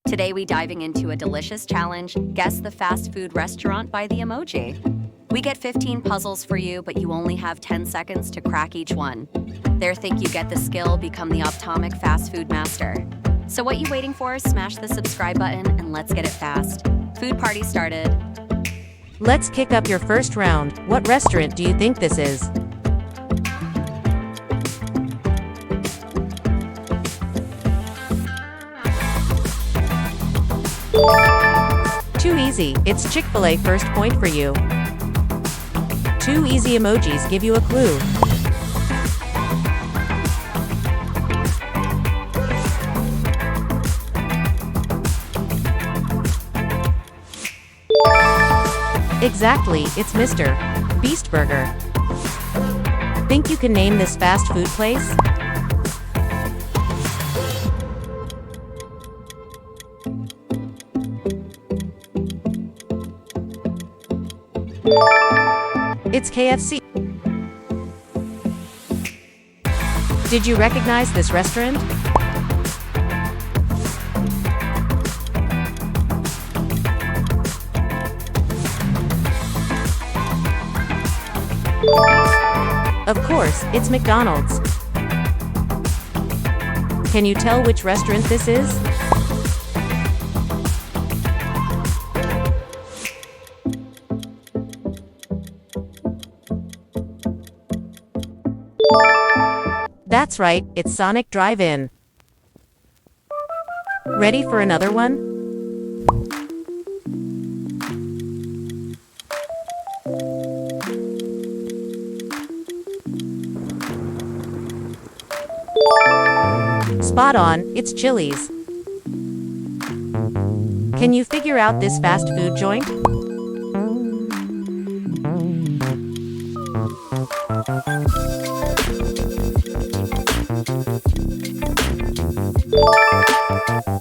Today we diving into a delicious challenge, guess the fast food restaurant by the emoji. We get 15 puzzles for you, but you only have 10 seconds to crack each one. There, think you get the skill, become the optomic fast food master. So what you waiting for? Smash the subscribe button and let's get it fast. Food party started. Let's kick up your first round. What restaurant do you think this is? Too easy. It's Chick-fil-A. First point for you. Two easy emojis give you a clue. Exactly, it's Mr. Beast Burger. Think you can name this fast food place? It's KFC. Did you recognize this restaurant? Of course, it's McDonald's. Can you tell which restaurant this is? That's right, it's Sonic Drive-In. Ready for another one? Spot on, it's Chili's. Can you figure out this fast food joint?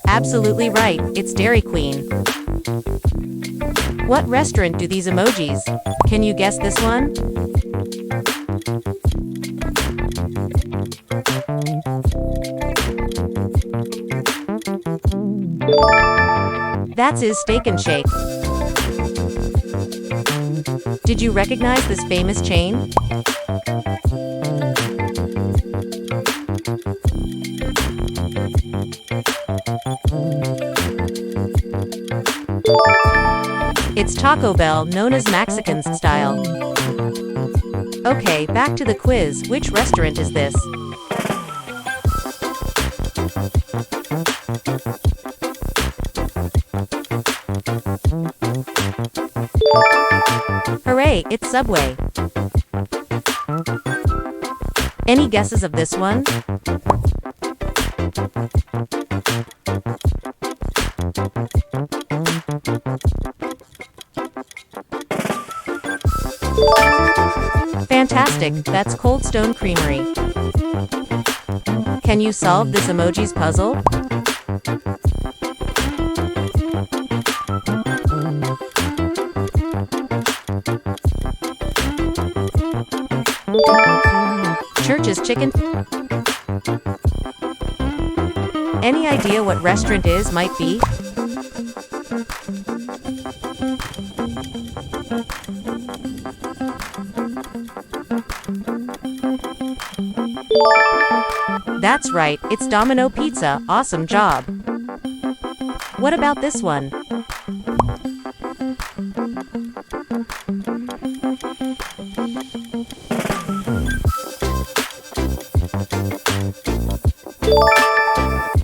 Absolutely right, it's Dairy Queen. What restaurant do these emojis? Can you guess this one? That's his Steak and Shake. Did you recognize this famous chain? It's Taco Bell, known as Mexican style. Okay, back to the quiz. Which restaurant is this? Hooray, it's Subway. Any guesses of this one? Fantastic, that's Cold Stone Creamery. Can you solve this emoji's puzzle? Church's Chicken. Any idea what restaurant is might be? That's right, it's Domino Pizza. Awesome job. What about this one?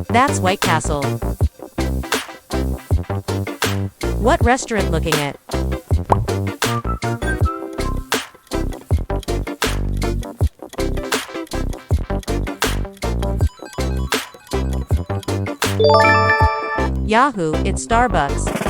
That's White Castle. What restaurant looking at? Yahoo! It's Starbucks.